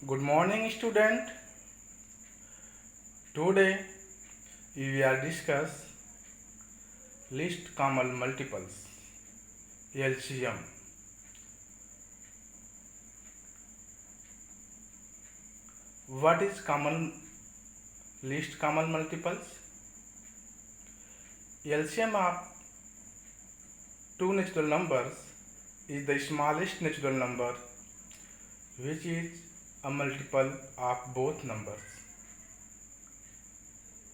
Good morning, student. Today we will discuss list common multiples LCM. What is common least common multiples? LCM of two natural numbers is the smallest natural number which is a multiple of both numbers.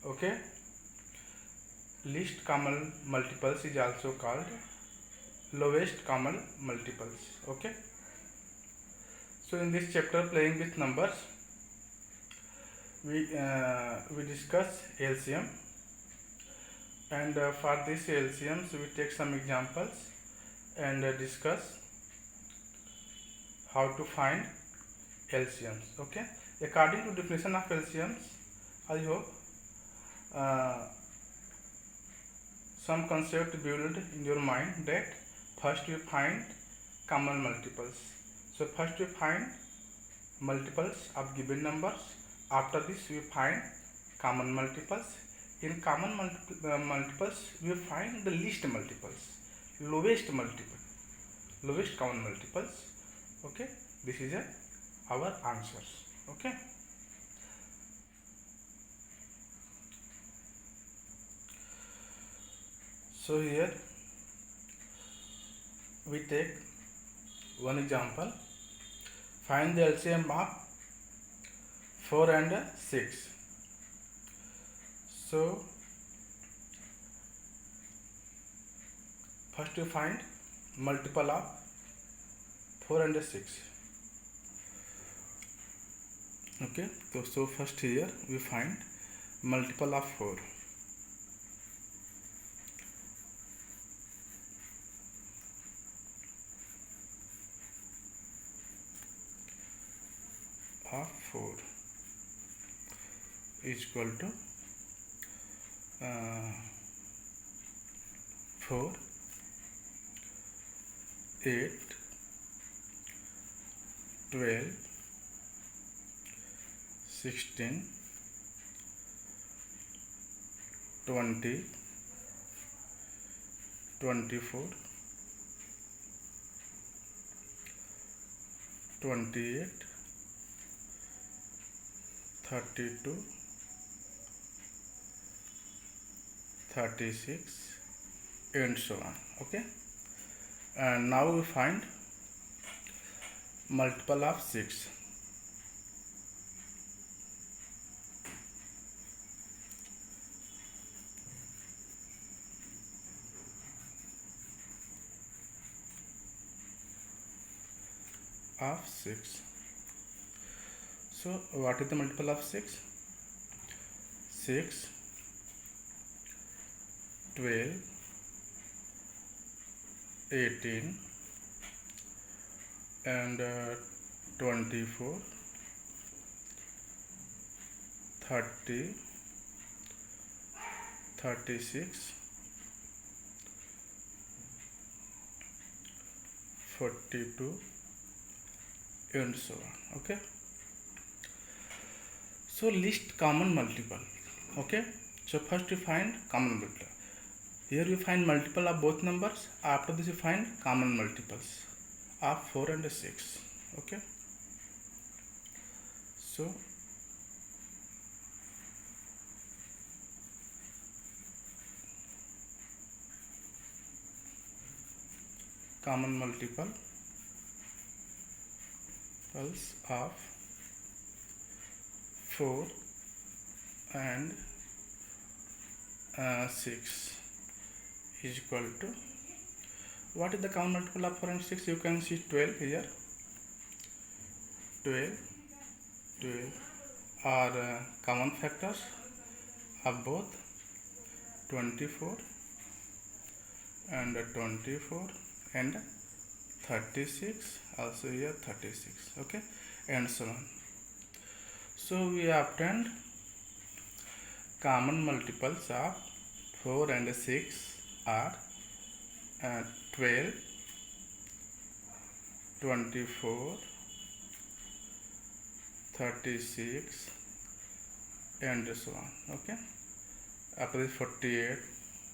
Okay, least common multiples is also called lowest common multiples. Okay, so in this chapter playing with numbers we discuss LCM, and for this LCMs we take some examples and discuss how to find LCMs. Okay, according to definition of LCMs, I hope some concept build in your mind that first you find common multiples. So first you find multiples of given numbers. After this we find common multiples. In common multiples we find the least multiples, lowest common multiples. Okay, this is our answers. Okay, so here we take one example. Find the LCM of 4 and 6. So first you find multiple of 4 and 6. Okay, so first here we find multiple of 4. Of 4 is equal to 4, 8, 12, 16, 20, 24, 28, 32, 36, and so on. Okay, and now we find multiple of 6. Of 6. So what is the multiple of 6? 6, 12, 18, and 24, 30, 36, 42, and so on. Okay, so list common multiple. Okay, so first you find common multiple. Here you find multiple of both numbers. After this you find common multiples of 4 and 6. Okay, so common multiples of 4 and 6 is equal to, what is the common multiple of 4 and 6? You can see 12 here. 12 are common factors of both 24 and 24 and 36, also here 36. Okay, and so on. So we obtained common multiples of 4 and 6 are 12, 24, 36 and so on. Okay, after this 48,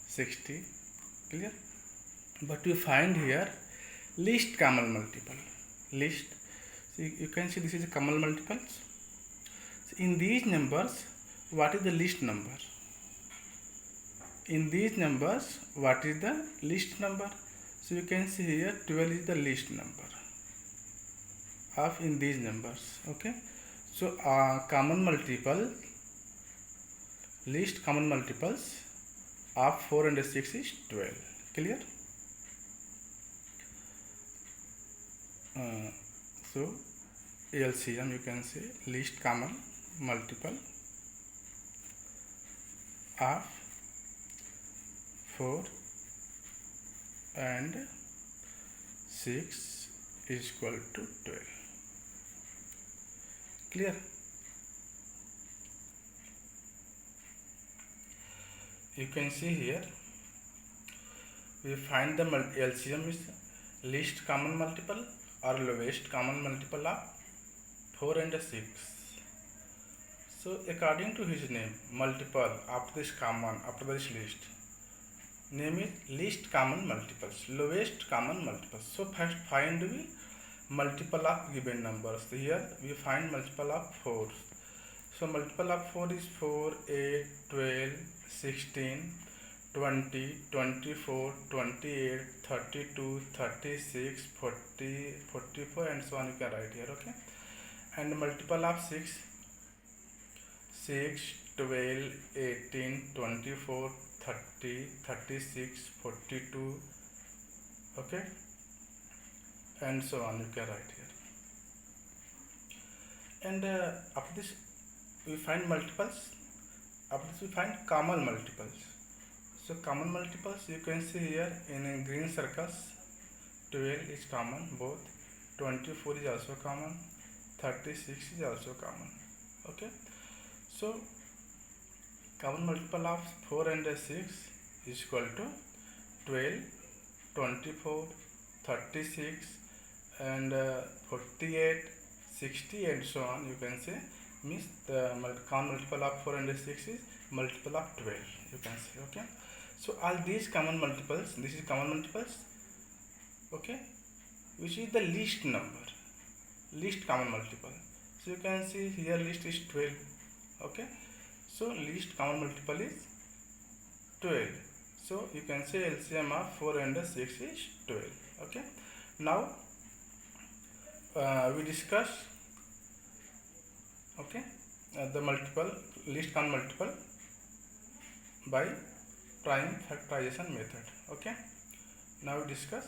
60. Clear? But you find here least common multiple. Least. So you can see this is a common multiples. So in these numbers, what is the least number? In these numbers, what is the least number? So you can see here 12 is the least number of in these numbers. Okay. So common multiple, least common multiples of 4 and 6 is 12. Clear? So LCM, you can say least common multiple of 4 and 6 is equal to 12. Clear? You can see here we find the LCM is least common multiple or lowest common multiple of 4 and 6. So according to his name, multiple after this common, after this list, name is least common multiples, lowest common multiples. So first find we multiple of given numbers. So here we find multiple of 4. So multiple of 4 is 4, 8, 12, 16, 20, 24, 28, 32, 36, 40, 44 and so on, you can write here. Okay, and multiple of 6, 12, 18, 24, 30, 36, 42, okay, and so on, you can write here. And after this we find multiples, after this we find common multiples. So common multiples, you can see here in green circles, 12 is common, both 24 is also common, 36 is also common. Okay, so common multiple of 4 and 6 is equal to 12, 24, 36 and 48, 60 and so on, you can say, means the common multiple of 4 and 6 is multiple of 12, you can say. Okay, so all these common multiples, this is common multiples, okay, which is the least number, least common multiple. So you can see here list is 12. Okay, so least common multiple is 12. So you can say LCM of 4 and 6 is 12. Okay, now we discuss, okay, the multiple, least common multiple by prime factorization method. Okay, now we discuss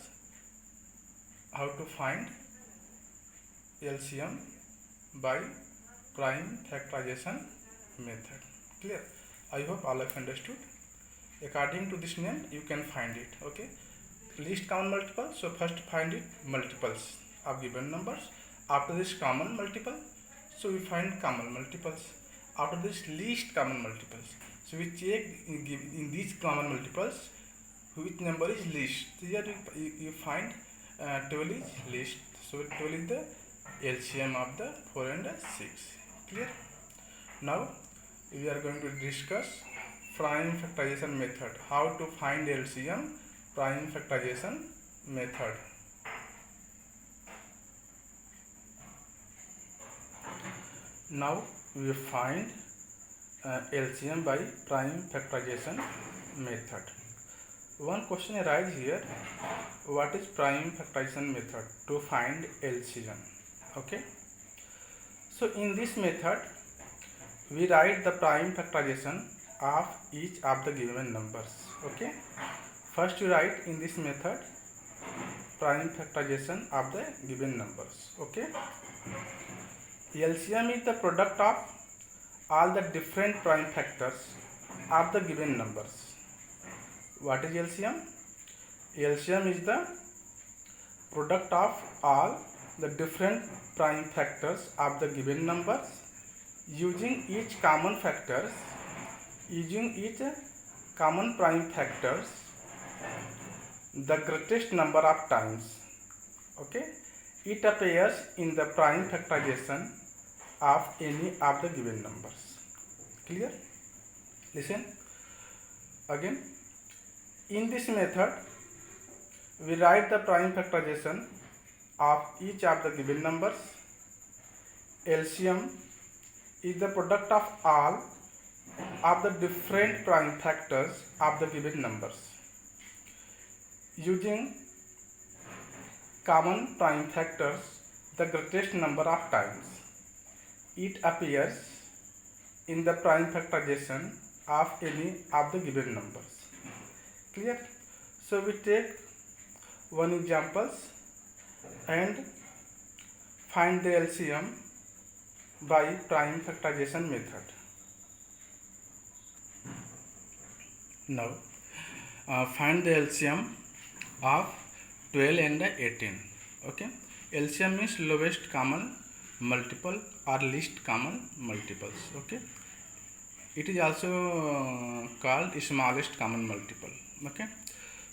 how to find LCM by prime factorization method. Clear? I hope all of you understood. According to this name you can find it. Okay, least common multiple, so first find it multiples of given numbers. After this common multiple, so we find common multiples. After this least common multiples, so we check in these common multiples which number is least. Here you find 12 is least, so 12 is the LCM of the 4 and 6. Clear? Now we are going to discuss prime factorization method, how to find LCM prime factorization method. Now we find LCM by prime factorization method. One question arises here, what is prime factorization method to find LCM? Okay, so in this method we write the prime factorization of each of the given numbers. Okay, first you write in this method prime factorization of the given numbers. Okay, LCM is the product of all the different prime factors of the given numbers. What is LCM? LCM is the product of all the different prime factors of the given numbers using each common factors, using each common prime factors the greatest number of times. Okay, it appears in the prime factorization of any of the given numbers. Clear? Listen again. In this method, we write the prime factorization of each of the given numbers. LCM is the product of all of the different prime factors of the given numbers. Using common prime factors the greatest number of times it appears in the prime factorization of any of the given numbers. Clear? So we take one examples and find the LCM by prime factorization method. Now find the LCM of 12 and 18. Okay, LCM means lowest common multiple or least common multiples. Okay, it is also called smallest common multiple. Okay,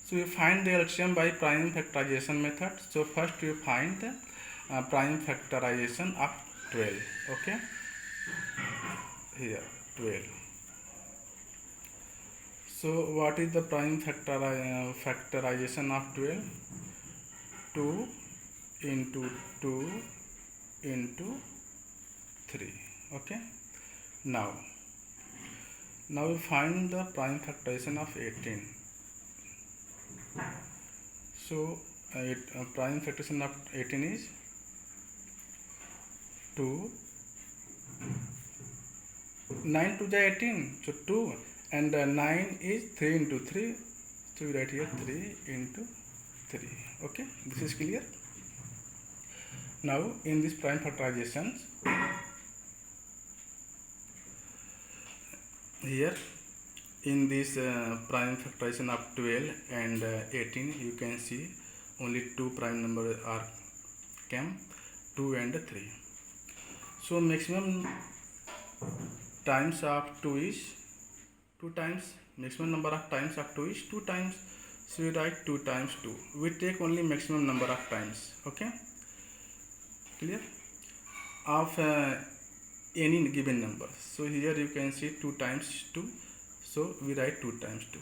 so we find the LCM by prime factorization method. So first we find the prime factorization of 12. Okay, here 12. So what is the prime factorization of 12? 2 into 2 into 3. Okay, now we find the prime factorization of 18. So prime factorization of 18 is 2, 9 to the 18, so 2, and 9 is 3 into 3, so we write here 3 into 3. Okay, this is clear. Now in this prime factorizations, here in this prime factorization of 12 and 18, you can see only two prime numbers are came, 2 and 3. So maximum times of 2 is 2 times, maximum number of times of 2 is 2 times, so we write 2 times 2. We take only maximum number of times. Okay, clear, of any given number. So here you can see 2 times 2, so we write 2 times 2.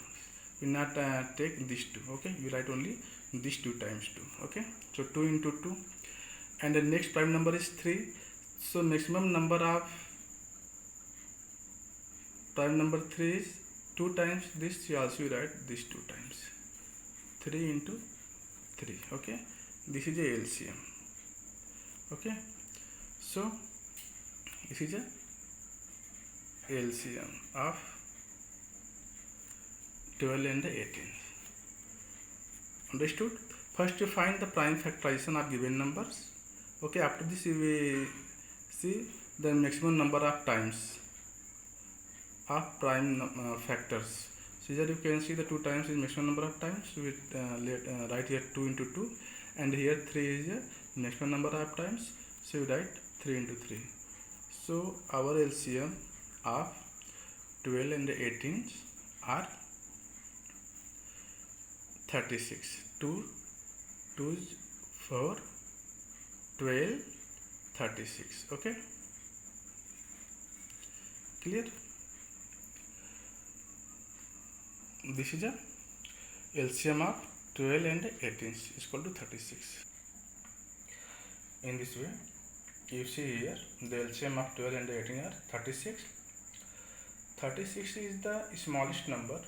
We not take this 2. Okay, we write only this 2 times 2. Okay, so 2 into 2, and the next prime number is 3. So maximum number of prime number 3 is 2 times this, you also write this 2 times, 3 into 3. Okay, this is a LCM. Okay, so this is a LCM of 12 and 18. Understood? First you find the prime factorization of given numbers. Okay, after this you will see the maximum number of times of prime factors. So here you can see the 2 times is maximum number of times. We write here 2 into 2, and here 3 is the maximum number of times, so we write 3 into 3. So our LCM of 12 and 18 are 36. 2, 2, 4, 12, 36. Okay, clear? This is a LCM of 12 and 18 is equal to 36. In this way, you see here the LCM of 12 and 18 are 36. 36 is the smallest number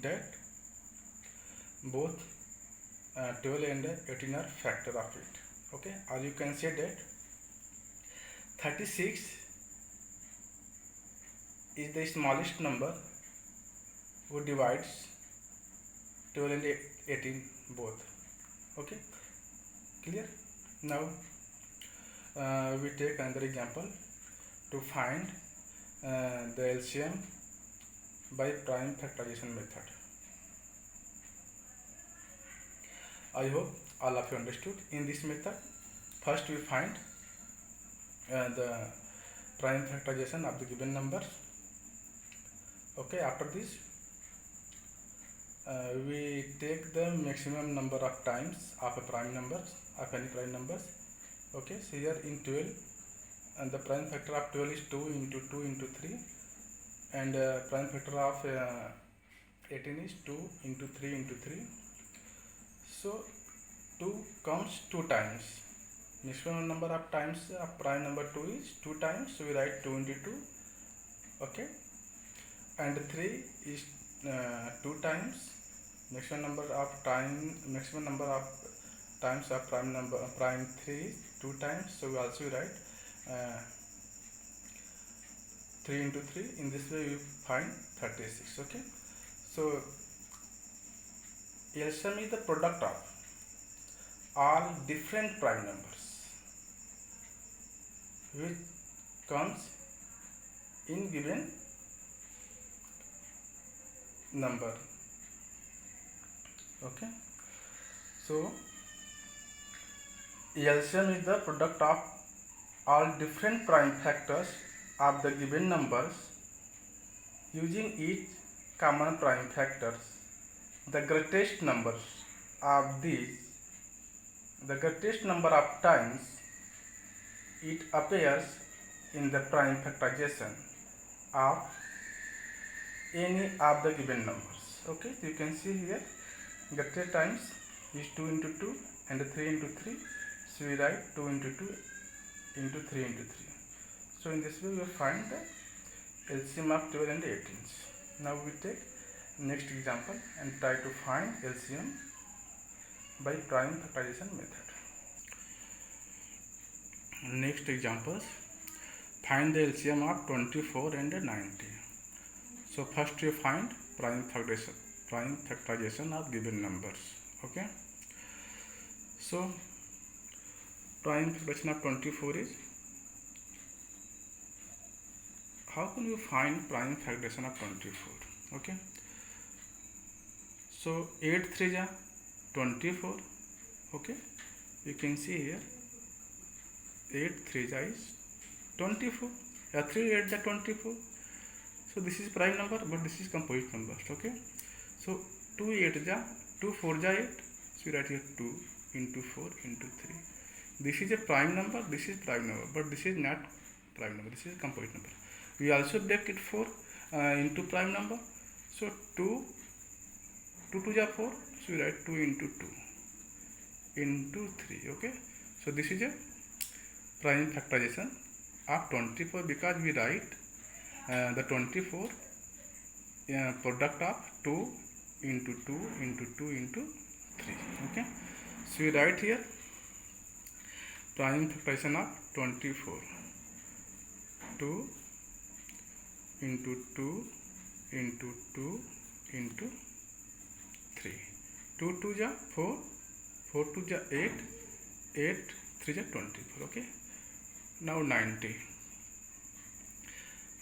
that both 12 and 18 are factor of it. Okay, or you can say that 36 is the smallest number who divides 12 and 18 both. Okay, clear? Now we take another example to find the LCM by prime factorization method. I hope all of you understood. In this method, first we find the prime factorization of the given numbers. Okay, after this we take the maximum number of times of a prime numbers, of any prime numbers. Okay, so here in 12 and the prime factor of 12 is 2 into 2 into 3, and prime factor of 18 is 2 into 3 into 3. So 2 comes 2 times. Maximum number of times of prime number 2 is 2 times, so we write 2 into 2. Okay, and 3 is 2 times. Maximum number of times of prime 3 is 2 times, so we also write 3 into 3. In this way we find 36. Okay, so LCM is the product of all different prime numbers which comes in given number. Okay, so LCM is the product of all different prime factors of the given numbers using each common prime factors. The greatest number of times it appears in the prime factorization of any of the given numbers. Okay, so you can see here greatest times is 2 into 2 and 3 into 3, so we write 2 into 2 into 3 into 3. So in this way we find the LCM of 12 and 18. Now we take next example and try to find LCM by prime factorization method. Next examples, find the LCM of 24 and 90. So first you find prime factorization of given numbers. Okay, so prime factorization of 24 is, how can you find prime factorization of 24? Okay, so 8 3 ja 24. Okay, you can see here 8 3 ja is 24, 3 8 ja 24. So this is prime number, but this is composite number. Okay, so 2 8 ja 2 4 ja 8, so you write here 2 into 4 into 3. This is a prime number, this is prime number, but this is not prime number, this is composite number. We also break it 4 into prime number, so 2 2 ja 4, so we write 2 into 2 into 3. Okay, so this is a prime factorization of 24, because we write the 24 product of 2 into 2 into 2 into 3. Okay, so we write here prime factorization of 24, 2 into 2 into 2 into 3. 2 2 ja 4, 4 2 ja 8, 8 3 ja 24. Okay, now 90.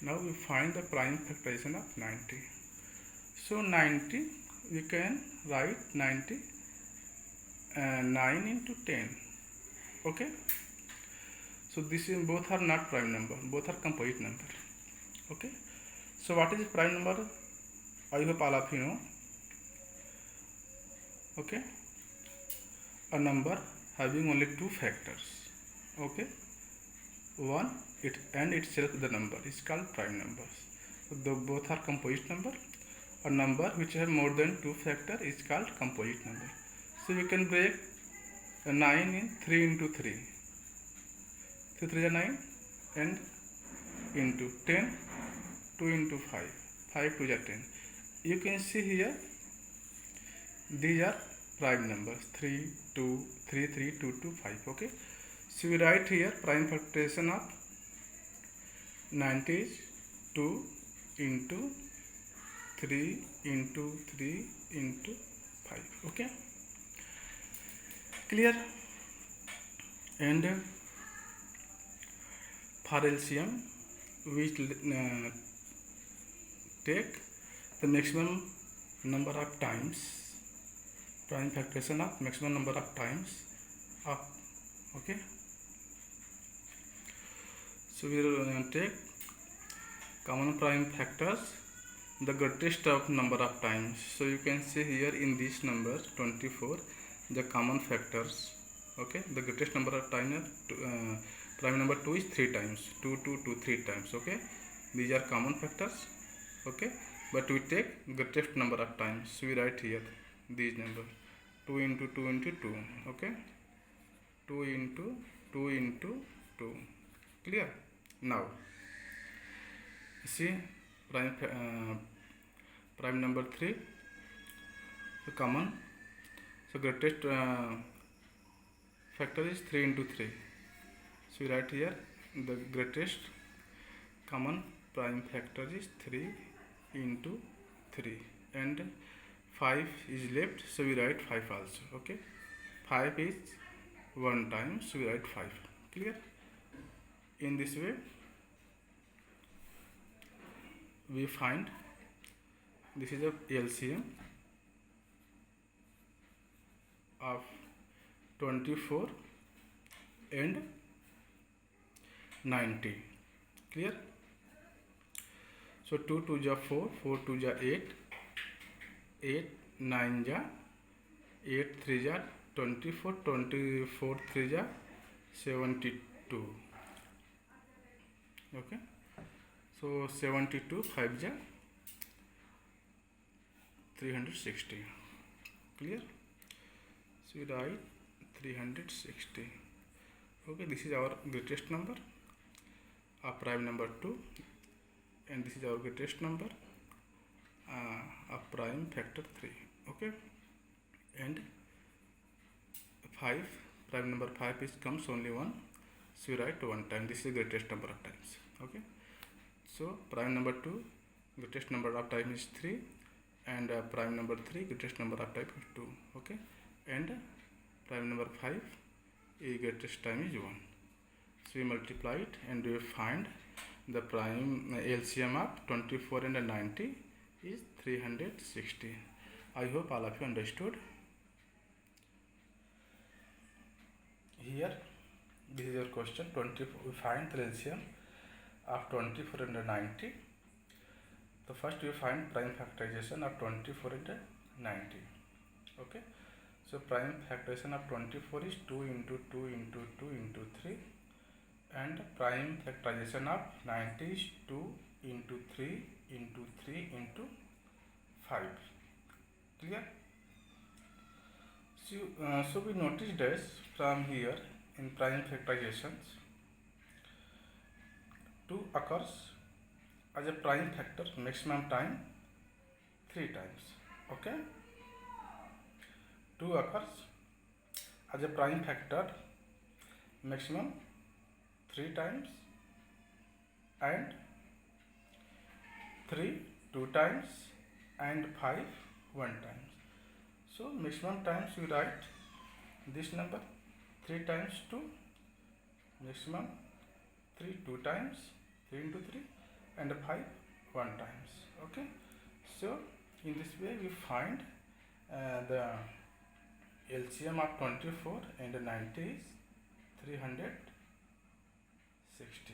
Now we find the prime factorization of 90. So 90, we can write 90 9 into 10. Okay, so this is, both are not prime number, both are composite number. Okay, so what is prime number? I hope all of you know. Okay, a number having only two factors. Okay, one it and itself the number is called prime numbers. So both are composite number. A number which have more than two factor is called composite number. So you can break 9 in 3 into 3. 3 3 is 9, and into 10, 2 into 5, 5 2 is 10. You can see here these are prime numbers, 3 2 3 3 2 2 5. Okay, so we write here prime factorization of 90 is 2 into 3 into 3 into 5. Okay, clear? And for LCM we take the maximum number of times, prime factorization of maximum number of times of. Okay, so we will take common prime factors, the greatest of number of times. So you can see here in this number 24, the common factors. Okay, the greatest number of times Prime number 2 is 3 times. 2, 2, 2, 3 times. Okay. These are common factors. Okay. But we take greatest number of times. So we write here these numbers. 2 into 2 into 2. Okay. 2 into 2 into 2. Clear? Now, see prime number 3. So common. So greatest factor is 3 into 3. So we write here the greatest common prime factor is 3 into 3, and 5 is left, so we write 5 also. Okay, 5 is 1 time, so we write 5. Clear? In this way we find this is a LCM of 24 and 90. Clear? So 2 2 ja 4, 4 2 ja 8, 8 9 ja 8 3 ja 24, 24 3 ja 72. Okay, so 72 5 ja 360. Clear? So we write 360. Okay, this is our greatest number of prime number 2, and this is our greatest number of prime factor 3. Okay, and 5, prime number 5 is comes only 1, so we write 1 time. This is the greatest number of times. Okay, so prime number 2 greatest number of time is 3, and prime number 3 greatest number of time is 2. Okay, and prime number 5 is greatest time is 1. So we multiply it and we find the prime LCM of 24 and 90 is 360. I hope all of you understood. Here this is your question. 24, we find the LCM of 24 and 90. So first we find prime factorization of 24 and 90. Okay, so prime factorization of 24 is 2 into 2 into 2 into 3, and prime factorization of 90 is 2 into 3 into 3 into 5. Clear? So we notice that from here in prime factorizations 2 occurs as a prime factor maximum time 3 times. Okay, 2 occurs as a prime factor maximum 3 times, and 3 2 times, and 5 1 times. So maximum times we write this number 3 times 2, maximum 3 2 times, 3 into 3, and 5 1 times. Okay, so in this way we find the LCM of 24 and 90 is 360.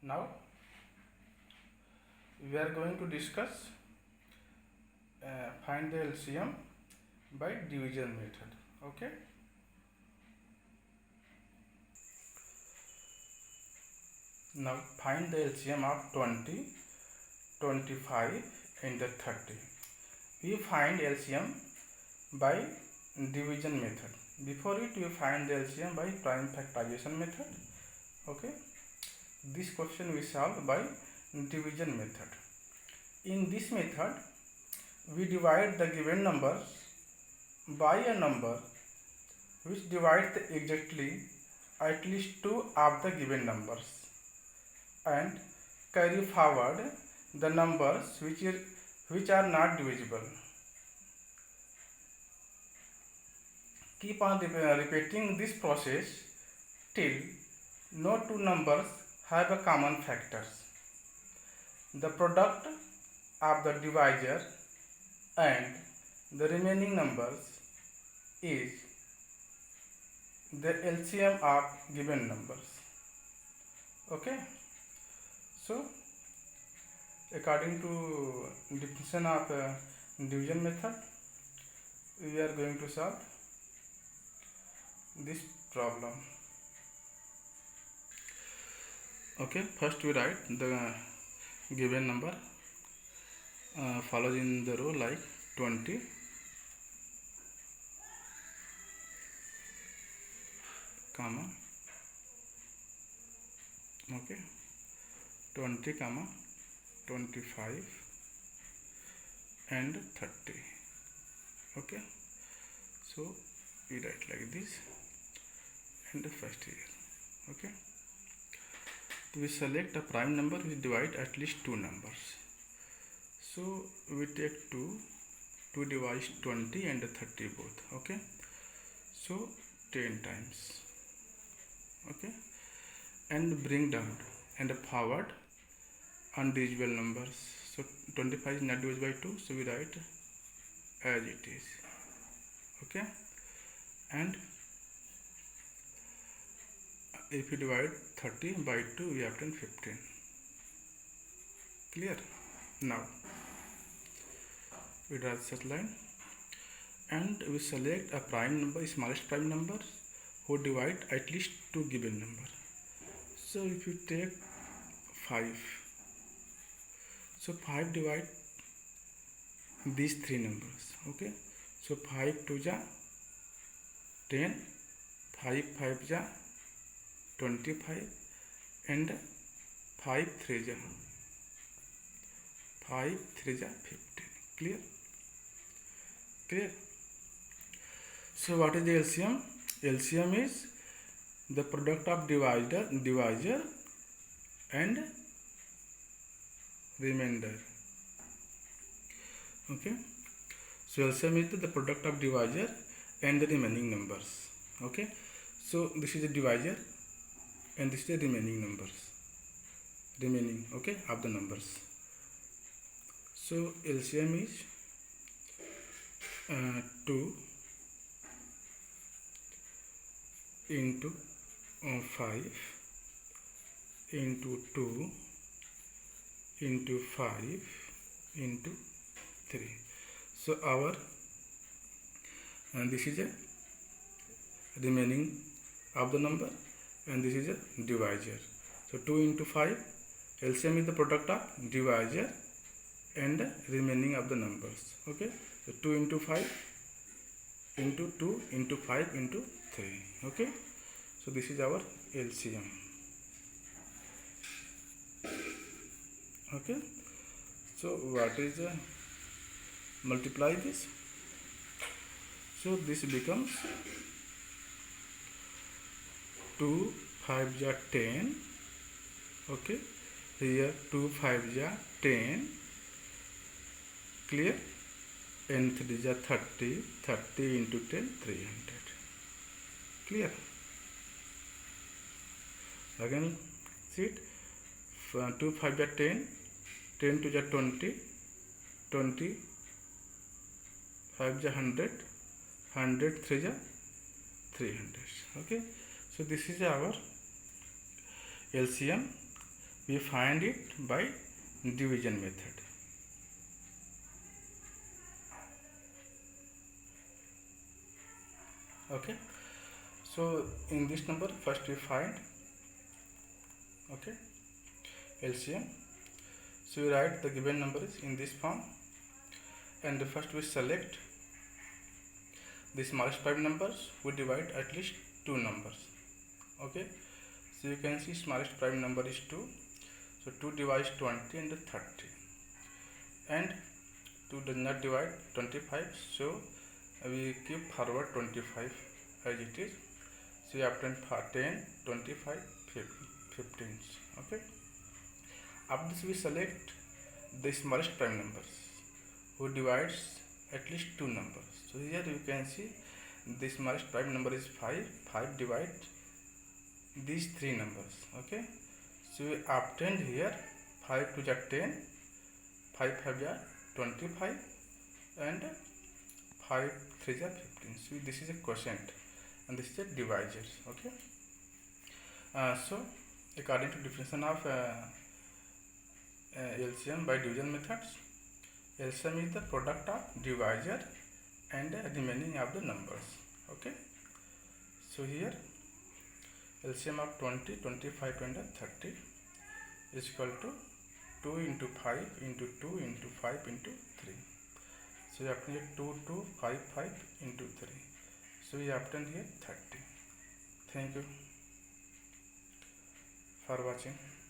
Now we are going to discuss find the LCM by division method. Okay, now find the LCM of 20, 25 and the 30. We find LCM by division method. Before it we find the LCM by prime factorization method. Okay, this question we solve by division method. In this method we divide the given numbers by a number which divides exactly at least 2 of the given numbers, and carry forward the numbers which are not divisible. Keep on repeating this process till no 2 numbers have a common factors. The product of the divisor and the remaining numbers is the LCM of given numbers. Okay, so according to definition of division method, we are going to solve this problem. Okay, first we write the given number follows in the row like 20, comma, okay, 20, comma, 25 and 30. Okay, so we write like this and the first here. Okay, we select a prime number which divide at least two numbers. So we take 2 divides 20 and 30 both. Okay, so 10 times. Okay, and bring down and forward undivisible numbers. So 25 is not divided by 2, so we write as it is. Okay, and if you divide 30 by 2, we obtain 15. Clear? Now we draw such line and we select a prime number, smallest prime number who divide at least two given number. So if you take 5, so 5 divide these three numbers. Okay, so 5 2 ja 10, 5 5 ja 25 and 5 3 ja 15. Clear? Clear? So what is the LCM? LCM is the product of divisor and remainder. Okay, so LCM is the product of divisor and the remaining numbers. Okay, so this is the divisor and this is the remaining numbers, okay, of the numbers. So LCM is 2 into 5 into 2 into 5 into 3. So our this is a remaining of the number and this is a divisor. So 2 into 5, LCM is the product of divisor and remaining of the numbers. Okay, so 2 into 5 into 2 into 5 into 3. Okay, so this is our LCM. Okay, so what is multiply this? So this becomes 2 5 ja 10. Okay, here 2 5 ja 10. Clear? And 3 ja 30. 30 into 10 300. Clear? Again see it. 2 5 ja 10. 10 2 ja 20. 20 5 ja 100. 100 3 ja 300. Okay, so this is our LCM. We find it by division method. Okay, so in this number first we find, okay, LCM. So we write the given number is in this form and first we select the smallest prime numbers, we divide at least two numbers. Okay, so you can see smallest prime number is 2, so 2 divides 20 and 30 and 2 does not divide 25, so we keep forward 25 as it is. So we obtain 10 25 15. Okay, after this we select the smallest prime numbers who divides at least two numbers. So here you can see the smallest prime number is 5. 5 divide these three numbers. Okay, so we obtained here 5 2 ja 10, 5 5 ja 25 and 5 3 ja 15. So this is a quotient and this is a divisor. Okay, so according to definition of LCM by division methods, LCM is the product of divisor and remaining of the numbers. Okay, so here LCM of 20 25 and 30. is equal to 2 into 5 into 2 into 5 into 3. So you obtain here 2 2 5 5 into 3. So you obtain here 30. Thank you for watching.